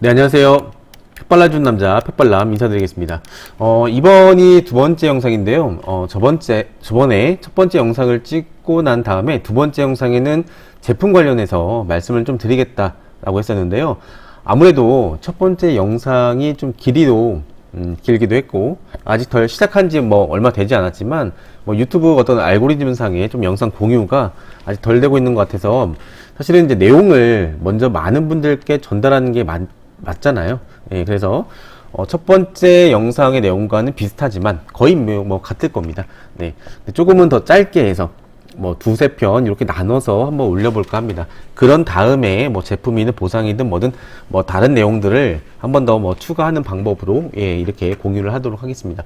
네, 안녕하세요. 팩발라준 남자 팩발람 인사드리겠습니다. 이번이 두 번째 영상인데요. 저번에 첫 번째 영상을 찍고 난 다음에 두 번째 영상에는 제품 관련해서 말씀을 좀 드리겠다라고 했었는데요. 아무래도 첫 번째 영상이 좀 길기도 했고, 아직 덜 시작한 지 얼마 되지 않았지만, 유튜브 어떤 알고리즘 상에 좀 영상 공유가 아직 덜 되고 있는 것 같아서, 사실은 이제 내용을 먼저 많은 분들께 전달하는 게 맞잖아요. 예, 그래서 첫 번째 영상의 내용과는 비슷하지만 거의 같을 겁니다. 네, 조금은 더 짧게 해서 두세 편 이렇게 나눠서 한번 올려볼까 합니다. 그런 다음에 제품이든 보상이든 뭐든 다른 내용들을 한 번 더 추가하는 방법으로 예, 이렇게 공유를 하도록 하겠습니다.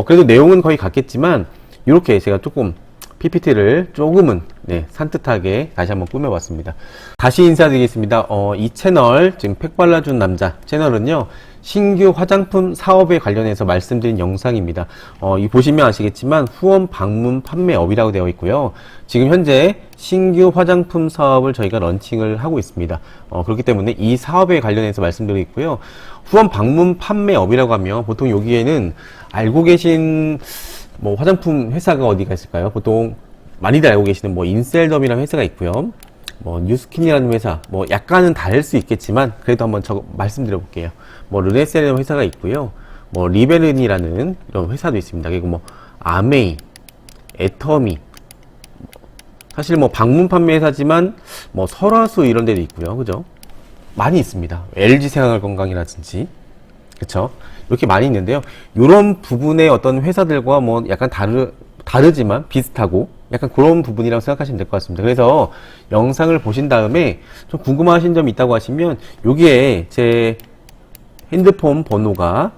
그래도 내용은 거의 같겠지만 이렇게 제가 조금 PPT를 조금은 산뜻하게 다시 한번 꾸며봤습니다. 다시 인사드리겠습니다. 이 채널, 지금 팩발라준 남자 채널은요, 신규 화장품 사업에 관련해서 말씀드린 영상입니다. 이 보시면 아시겠지만 후원 방문 판매업이라고 되어 있고요. 지금 현재 신규 화장품 사업을 저희가 런칭을 하고 있습니다. 그렇기 때문에 이 사업에 관련해서 말씀드리고 있고요. 후원 방문 판매업이라고 하면 보통 여기에는 알고 계신 화장품 회사가 어디가 있을까요? 보통 많이들 알고 계시는 인셀덤이라는 회사가 있고요. 뉴스킨이라는 회사, 약간은 다를 수 있겠지만 그래도 한번 말씀드려 볼게요. 르네셀이라는 회사가 있고요. 리베른이라는 이런 회사도 있습니다. 그리고 아메이, 애터미, 사실 방문 판매 회사지만 설화수 이런 데도 있고요. 그죠? 많이 있습니다. LG 생활건강이라든지, 그쵸? 이렇게 많이 있는데요. 이런 부분의 어떤 회사들과 약간 다르지만 비슷하고 약간 그런 부분이라고 생각하시면 될 것 같습니다. 그래서 영상을 보신 다음에 좀 궁금하신 점이 있다고 하시면 여기에 제 핸드폰 번호가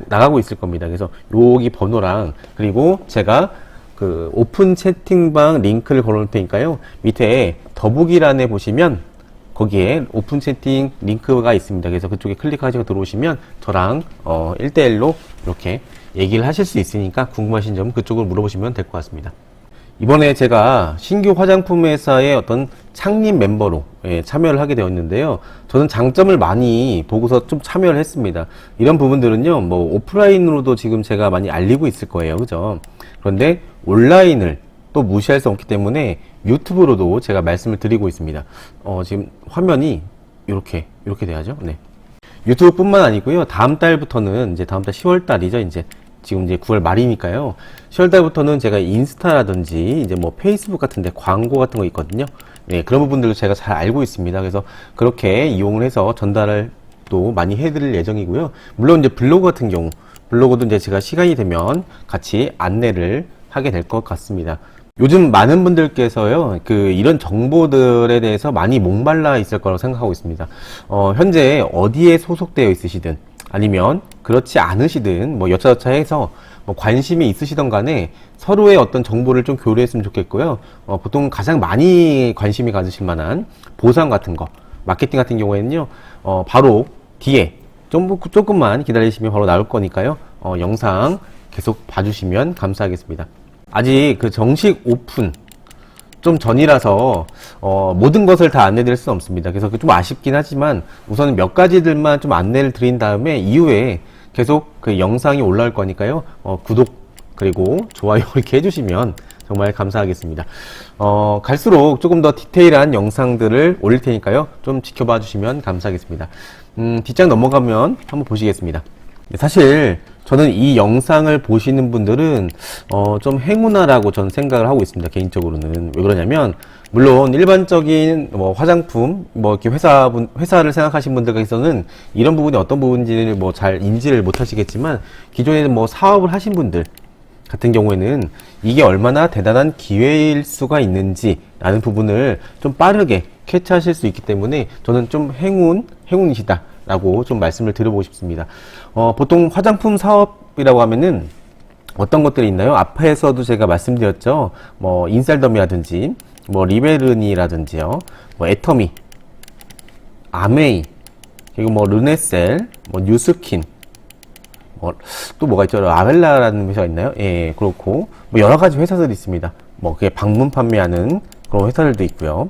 나가고 있을 겁니다. 그래서 여기 번호랑 그리고 제가 그 오픈 채팅방 링크를 걸어 놓을 테니까요. 밑에 더보기란에 보시면 거기에 오픈 채팅 링크가 있습니다. 그래서 그쪽에 클릭하시고 들어오시면 저랑 1대1로 이렇게 얘기를 하실 수 있으니까 궁금하신 점 그쪽으로 물어보시면 될 것 같습니다. 이번에 제가 신규 화장품 회사의 어떤 창립 멤버로 참여를 하게 되었는데요. 저는 장점을 많이 보고서 좀 참여를 했습니다. 이런 부분들은요, 오프라인으로도 지금 제가 많이 알리고 있을 거예요. 그죠? 그런데 온라인을 또 무시할 수 없기 때문에 유튜브로도 제가 말씀을 드리고 있습니다. 지금 화면이 이렇게 돼야죠. 네. 유튜브 뿐만 아니고요. 다음 달부터는 다음 달 10월 달이죠. 지금 9월 말이니까요. 10월 달부터는 제가 인스타라든지 페이스북 같은 데 광고 같은 거 있거든요. 네, 그런 부분들도 제가 잘 알고 있습니다. 그래서 그렇게 이용을 해서 전달을 또 많이 해드릴 예정이고요. 물론 블로그 같은 경우, 블로그도 제가 시간이 되면 같이 안내를 하게 될 것 같습니다. 요즘 많은 분들께서요, 이런 정보들에 대해서 많이 목말라 있을 거라고 생각하고 있습니다. 현재 어디에 소속되어 있으시든, 아니면 그렇지 않으시든, 여차저차 해서, 관심이 있으시던 간에 서로의 어떤 정보를 좀 교류했으면 좋겠고요. 보통 가장 많이 관심이 가지실 만한 보상 같은 거, 마케팅 같은 경우에는요, 바로 뒤에 조금만 기다리시면 바로 나올 거니까요. 영상 계속 봐주시면 감사하겠습니다. 아직 정식 오픈 좀 전이라서 모든 것을 다 안내드릴 수는 없습니다. 그래서 좀 아쉽긴 하지만 우선은 몇 가지들만 좀 안내를 드린 다음에 이후에 계속 영상이 올라올 거니까요. 구독 그리고 좋아요 이렇게 해주시면 정말 감사하겠습니다. 갈수록 조금 더 디테일한 영상들을 올릴 테니까요. 좀 지켜봐 주시면 감사하겠습니다. 뒷장 넘어가면 한번 보시겠습니다. 사실 저는 이 영상을 보시는 분들은 좀 행운아라고 저는 생각을 하고 있습니다. 개인적으로는. 왜 그러냐면 물론 일반적인 화장품 이렇게 회사를 생각하신 분들께서는 이런 부분이 어떤 부분인지를 잘 인지를 못 하시겠지만 기존에는 사업을 하신 분들 같은 경우에는 이게 얼마나 대단한 기회일 수가 있는지 라는 부분을 좀 빠르게 캐치하실 수 있기 때문에 저는 좀 행운이시다 라고 좀 말씀을 드려보고 싶습니다. 보통 화장품 사업이라고 하면은 어떤 것들이 있나요? 앞에서도 제가 말씀드렸죠. 인셀덤이라든지, 리베른이라든지요, 애터미, 아메이, 그리고 르네셀, 뉴스킨, 또 뭐가 있죠? 아벨라라는 회사가 있나요? 예, 그렇고, 여러 가지 회사들이 있습니다. 그게 방문 판매하는 그런 회사들도 있고요.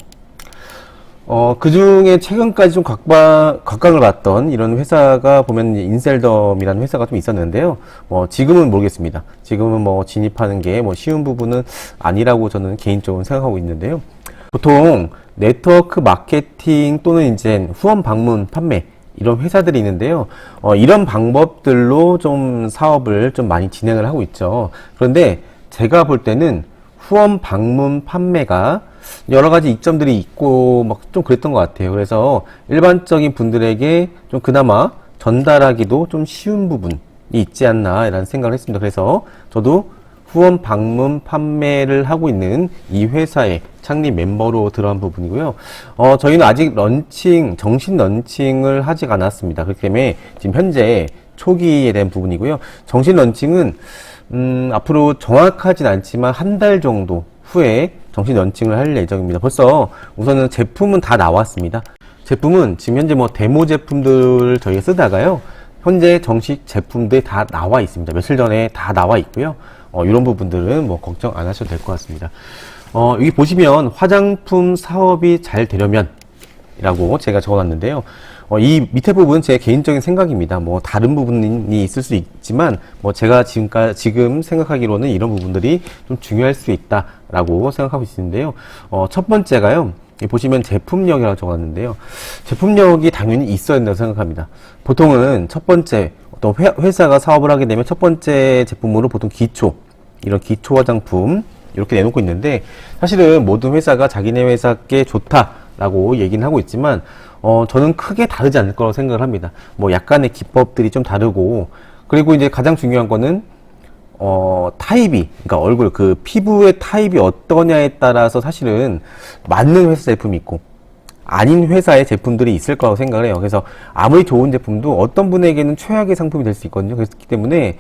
그 중에 최근까지 좀 각광을 받던 이런 회사가 보면 이제 인셀덤이라는 회사가 좀 있었는데요. 지금은 모르겠습니다. 지금은 뭐 진입하는 게 뭐 쉬운 부분은 아니라고 저는 개인적으로 생각하고 있는데요. 보통 네트워크 마케팅 또는 이제 후원 방문 판매 이런 회사들이 있는데요. 이런 방법들로 좀 사업을 좀 많이 진행을 하고 있죠. 그런데 제가 볼 때는 후원 방문 판매가 여러 가지 이점들이 있고 막 좀 그랬던 것 같아요. 그래서 일반적인 분들에게 좀 그나마 전달하기도 좀 쉬운 부분이 있지 않나 이라는 생각을 했습니다. 그래서 저도 후원 방문 판매를 하고 있는 이 회사의 창립 멤버로 들어간 부분이고요. 저희는 아직 정식 런칭을 하지 않았습니다. 그렇기 때문에 지금 현재 초기에 대한 부분이고요. 정식 런칭은 앞으로 정확하진 않지만 한 달 정도 후에 정식 런칭을 할 예정입니다. 벌써 우선은 제품은 다 나왔습니다. 제품은 지금 현재 뭐 데모 제품들 저희가 쓰다가요. 현재 정식 제품들이 다 나와 있습니다. 며칠 전에 다 나와 있고요. 이런 부분들은 뭐 걱정 안 하셔도 될 것 같습니다. 여기 보시면 화장품 사업이 잘 되려면 이라고 제가 적어놨는데요. 이 밑에 부분은 제 개인적인 생각입니다. 뭐 다른 부분이 있을 수 있지만 뭐 제가 지금 생각하기로는 이런 부분들이 좀 중요할 수 있다라고 생각하고 있는데요. 첫 번째가요. 여기 보시면 제품력이라고 적어놨는데요. 제품력이 당연히 있어야 된다고 생각합니다. 보통은 첫 번째 어떤 회사가 사업을 하게 되면 첫 번째 제품으로 보통 이런 기초 화장품 이렇게 내놓고 있는데 사실은 모든 회사가 자기네 회사께 좋다라고 얘기는 하고 있지만 저는 크게 다르지 않을 거라고 생각을 합니다. 뭐 약간의 기법들이 좀 다르고 그리고 이제 가장 중요한 거는 타입이 그러니까 얼굴 그 피부의 타입이 어떠냐에 따라서 사실은 맞는 회사 제품이 있고 아닌 회사의 제품들이 있을 거라고 생각을 해요. 그래서 아무리 좋은 제품도 어떤 분에게는 최악의 상품이 될 수 있거든요. 그렇기 때문에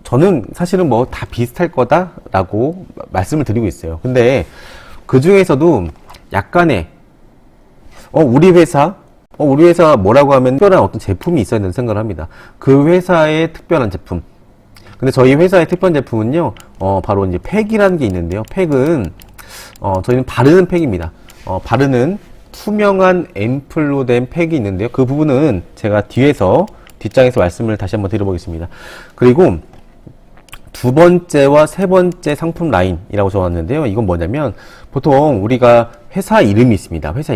저는 사실은 뭐 다 비슷할 거다라고 말씀을 드리고 있어요. 근데 그 중에서도 약간의 우리 회사가 뭐라고 하면 특별한 어떤 제품이 있어야 된다는 생각을 합니다. 그 회사의 특별한 제품. 근데 저희 회사의 특별한 제품은요, 바로 이제 팩이라는 게 있는데요. 팩은, 저희는 바르는 팩입니다. 바르는 투명한 앰플로 된 팩이 있는데요. 그 부분은 제가 뒷장에서 말씀을 다시 한번 드려보겠습니다. 그리고 두 번째와 세 번째 상품 라인이라고 적었는데요. 이건 뭐냐면, 보통 우리가 회사 이름이 있습니다. 회사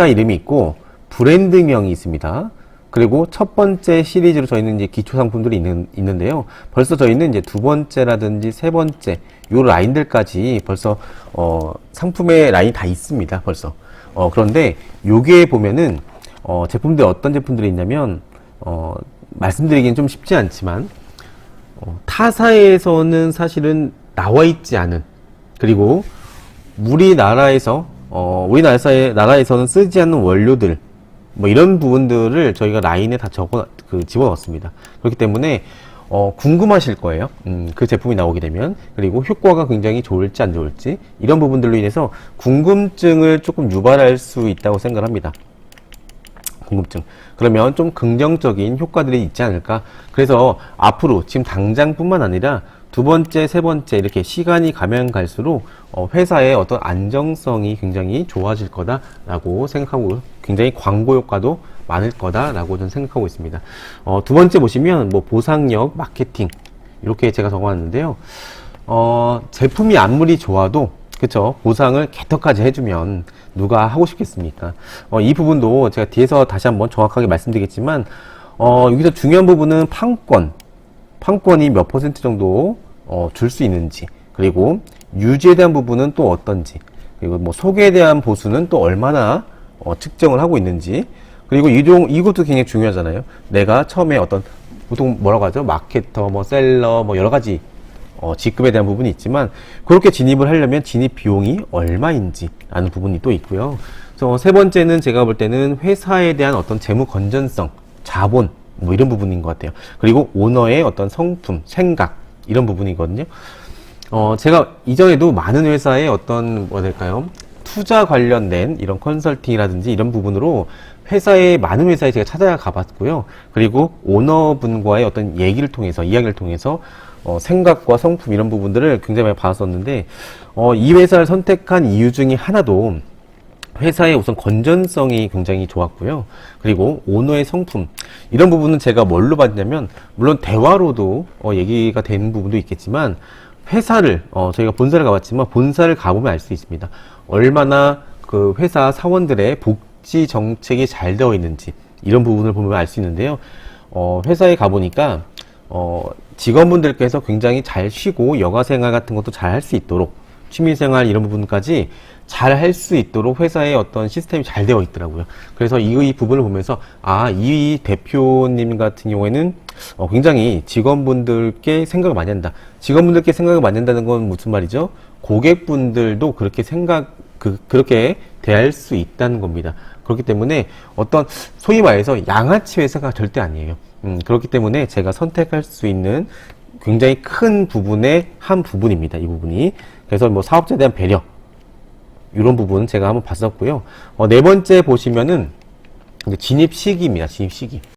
이름이 있고, 브랜드명이 있습니다. 그리고 첫 번째 시리즈로 저희는 이제 기초 상품들이 있는데요. 벌써 저희는 이제 두 번째라든지 세 번째, 요 라인들까지 벌써, 상품의 라인이 다 있습니다. 벌써. 그런데 요게 보면은, 제품들 어떤 제품들이 있냐면, 말씀드리기는 좀 쉽지 않지만, 타사에서는 사실은 나와 있지 않은, 그리고 우리나라에서는 쓰지 않는 원료들, 뭐 이런 부분들을 저희가 라인에 다 집어넣었습니다. 그렇기 때문에 궁금하실 거예요. 그 제품이 나오게 되면. 그리고 효과가 굉장히 좋을지 안 좋을지 이런 부분들로 인해서 궁금증을 조금 유발할 수 있다고 생각을 합니다. 궁금증. 그러면 좀 긍정적인 효과들이 있지 않을까. 그래서 앞으로 지금 당장뿐만 아니라 두 번째, 세 번째 이렇게 시간이 가면 갈수록 회사의 어떤 안정성이 굉장히 좋아질 거다라고 생각하고 굉장히 광고 효과도 많을 거다라고 저는 생각하고 있습니다. 두 번째 보시면 뭐 보상력, 마케팅 이렇게 제가 적어놨는데요. 제품이 아무리 좋아도 그쵸 보상을 개떡까지 해주면 누가 하고 싶겠습니까? 이 부분도 제가 뒤에서 다시 한번 정확하게 말씀드리겠지만 여기서 중요한 부분은 판권이 몇 퍼센트 정도 줄 수 있는지, 그리고 유지에 대한 부분은 또 어떤지, 그리고 뭐 소개에 대한 보수는 또 얼마나 측정을 하고 있는지, 그리고 이것도 굉장히 중요하잖아요. 내가 처음에 보통 뭐라고 하죠? 마케터, 뭐 셀러, 뭐 여러 가지 직급에 대한 부분이 있지만 그렇게 진입을 하려면 진입 비용이 얼마인지 라는 부분이 또 있고요. 그래서 세 번째는 제가 볼 때는 회사에 대한 어떤 재무 건전성, 자본 뭐 이런 부분인 것 같아요. 그리고 오너의 어떤 성품, 생각 이런 부분이거든요. 제가 이전에도 많은 회사의 어떤 투자 관련된 이런 컨설팅이라든지 이런 부분으로 많은 회사에 제가 찾아가 봤고요. 그리고 오너분과의 어떤 이야기를 통해서 생각과 성품 이런 부분들을 굉장히 많이 봤었는데 이 회사를 선택한 이유 중에 하나도 회사의 우선 건전성이 굉장히 좋았고요. 그리고 오너의 성품, 이런 부분은 제가 뭘로 봤냐면, 물론 대화로도 얘기가 되는 부분도 있겠지만, 회사를 저희가 본사를 가봤지만 본사를 가보면 알 수 있습니다. 얼마나 그 회사 사원들의 복지 정책이 잘 되어 있는지, 이런 부분을 보면 알 수 있는데요. 회사에 가보니까 직원분들께서 굉장히 잘 쉬고 여가생활 같은 것도 잘 할 수 있도록, 취미생활 이런 부분까지 잘 할 수 있도록 회사의 어떤 시스템이 잘 되어 있더라고요. 그래서 이 부분을 보면서, 이 대표님 같은 경우에는 굉장히 직원분들께 생각을 많이 한다. 직원분들께 생각을 많이 한다는 건 무슨 말이죠? 고객분들도 그렇게 그렇게 대할 수 있다는 겁니다. 그렇기 때문에 어떤 소위 말해서 양아치 회사가 절대 아니에요. 그렇기 때문에 제가 선택할 수 있는 굉장히 큰 부분의 한 부분입니다. 이 부분이. 그래서 뭐 사업자에 대한 배려, 이런 부분 제가 한번 봤었고요. 네 번째 보시면은 이제 진입 시기입니다. 진입 시기.